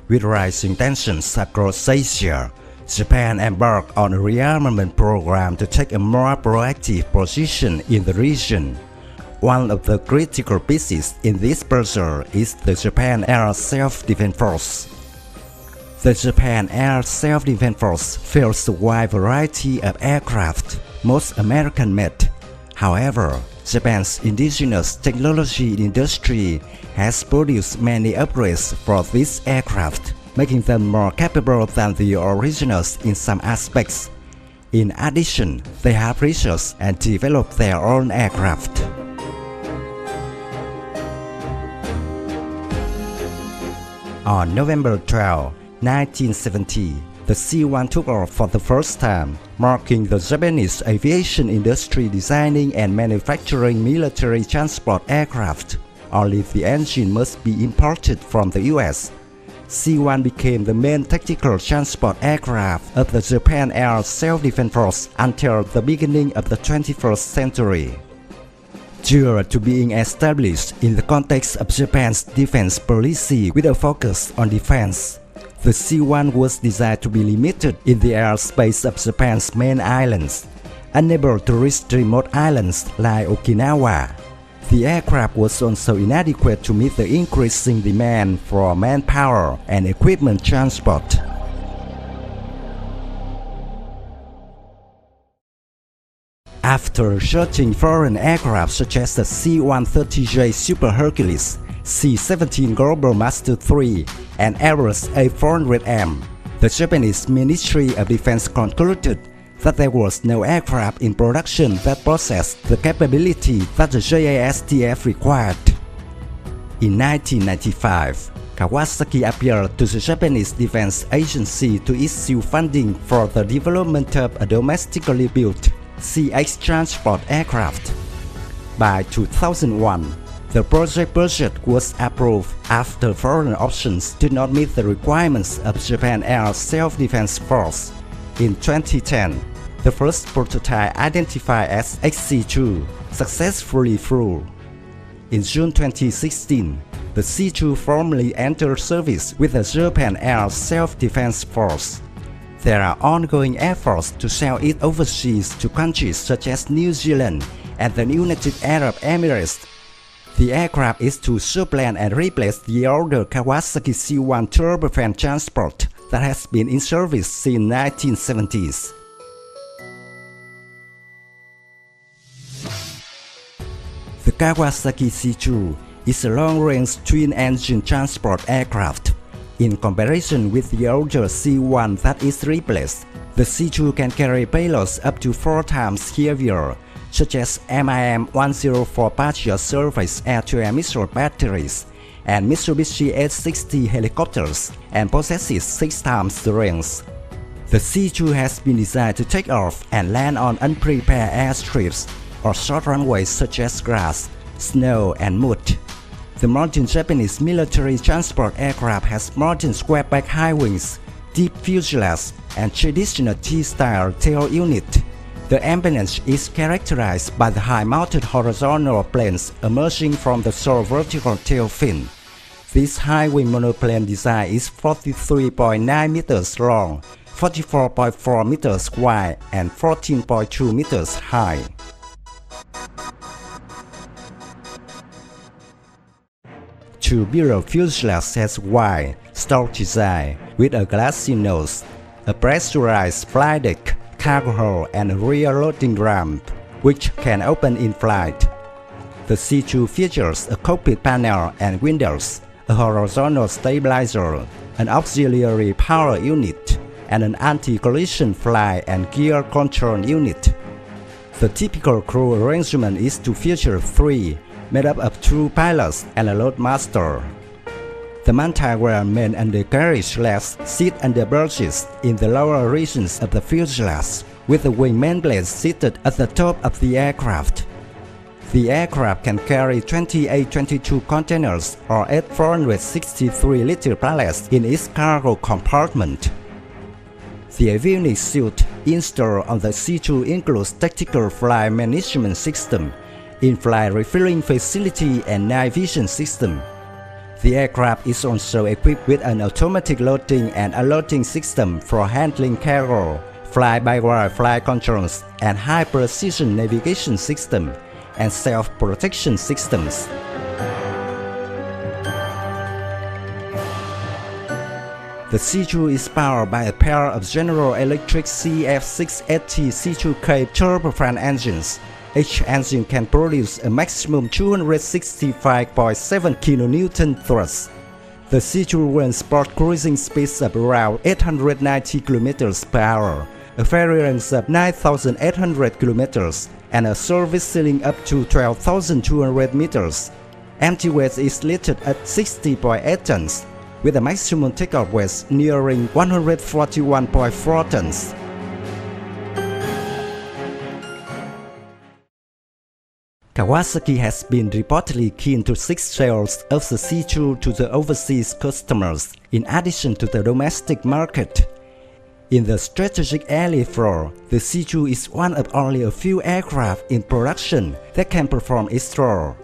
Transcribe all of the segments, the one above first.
With rising tensions across Asia, Japan embarked on a rearmament program to take a more proactive position in the region. One of the critical pieces in this puzzle is the Japan Air Self-Defense Force. The Japan Air Self-Defense Force fields a wide variety of aircraft, most American-made. However, Japan's indigenous technology industry has produced many upgrades for these aircraft, making them more capable than the originals in some aspects. In addition, they have researched and developed their own aircraft. On November 12, 1970, the C-1 took off for the first time, marking the Japanese aviation industry designing and manufacturing military transport aircraft. Only the engine must be imported from the US. C-1 became the main tactical transport aircraft of the Japan Air Self-Defense Force until the beginning of the 21st century. Due to being established in the context of Japan's defense policy with a focus on defense, the C-1 was designed to be limited in the airspace of Japan's main islands, unable to reach remote islands like Okinawa. The aircraft was also inadequate to meet the increasing demand for manpower and equipment transport. After researching foreign aircraft such as the C-130J Super Hercules, C-17 Global Master III, and Airbus A400M, the Japanese Ministry of Defense concluded that there was no aircraft in production that possessed the capability that the JASDF required. In 1995, Kawasaki appealed to the Japanese Defense Agency to issue funding for the development of a domestically built CX transport aircraft. By 2001, the project budget was approved after foreign options did not meet the requirements of Japan Air Self-Defense Force. In 2010, the first prototype identified as XC-2 successfully flew. In June 2016, the C-2 formally entered service with the Japan Air Self-Defense Force. There are ongoing efforts to sell it overseas to countries such as New Zealand and the United Arab Emirates. The aircraft is to supplant and replace the older Kawasaki C-1 turbofan transport that has been in service since 1970s. The Kawasaki C-2 is a long-range twin-engine transport aircraft. In comparison with the older C-1 that is replaced, the C-2 can carry payloads up to 4 times heavier, such as MIM-104 Patriot surface air-to-air missile batteries and Mitsubishi S-60 helicopters, and possesses 6 times the range. The C-2 has been designed to take off and land on unprepared airstrips or short runways such as grass, snow, and mud. The modern Japanese military transport aircraft has modern square-back high wings, deep fuselage, and traditional T-style tail unit. The empennage is characterized by the high-mounted horizontal planes emerging from the short vertical tail fin. This high-wing monoplane design is 43.9 meters long, 44.4 meters wide, and 14.2 meters high. Tubular fuselage has wide, stout design with a glassy nose, a pressurized flight deck, cargo hold, and a rear loading ramp, which can open in flight. The C-2 features a cockpit panel and windows, a horizontal stabilizer, an auxiliary power unit, and an anti-collision flight and gear control unit. The typical crew arrangement is to feature 3, made up of 2 pilots and a loadmaster. The multi-wheel main undercarriage legs sit under berths in the lower regions of the fuselage, with the wing main blades seated at the top of the aircraft. The aircraft can carry 28 22 containers or 8 463-liter pallets in its cargo compartment. The avionics suite installed on the C-2 includes tactical flight management system, in-flight refilling facility, and night vision system. The aircraft is also equipped with an automatic loading and unloading system for handling cargo, fly-by-wire flight controls, and high-precision navigation system, and self-protection systems. The C-2 is powered by a pair of General Electric CF680 C2K turbofan engines. Each engine can produce a maximum 265.7 kN thrust. The C-2 runs sport cruising speeds of around 890 km per hour, a variance of 9,800 km, and a service ceiling up to 12,200 meters. Empty weight is listed at 60.8 tons, with a maximum takeoff weight nearing 141.4 tons. Kawasaki has been reportedly keen to seek sales of the C-2 to the overseas customers, in addition to the domestic market. In the strategic alley floor, the C-2 is one of only a few aircraft in production that can perform its role.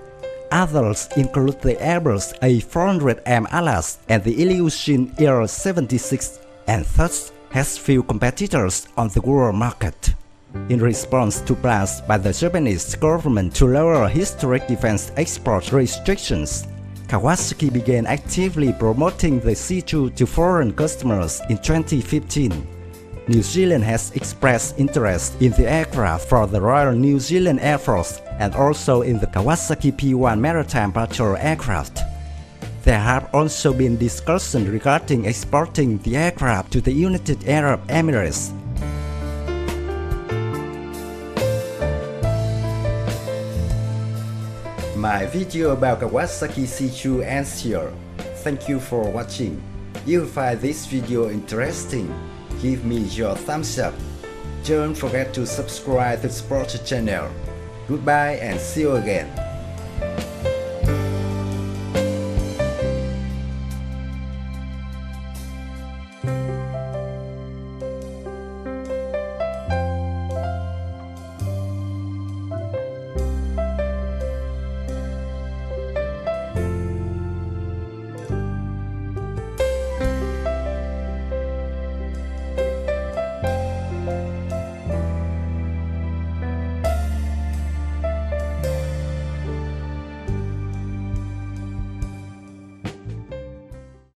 Others include the Airbus A400M Atlas and the Ilyushin Era 76, and thus has few competitors on the world market. In response to plans by the Japanese government to lower historic defense export restrictions, Kawasaki began actively promoting the C-2 to foreign customers in 2015. New Zealand has expressed interest in the aircraft for the Royal New Zealand Air Force and also in the Kawasaki P-1 maritime patrol aircraft. There have also been discussions regarding exporting the aircraft to the United Arab Emirates. My video about Kawasaki C-2 ends here. Thank you for watching. If you find this video interesting, give me your thumbs up. Don't forget to subscribe to the Sport channel. Goodbye and see you again.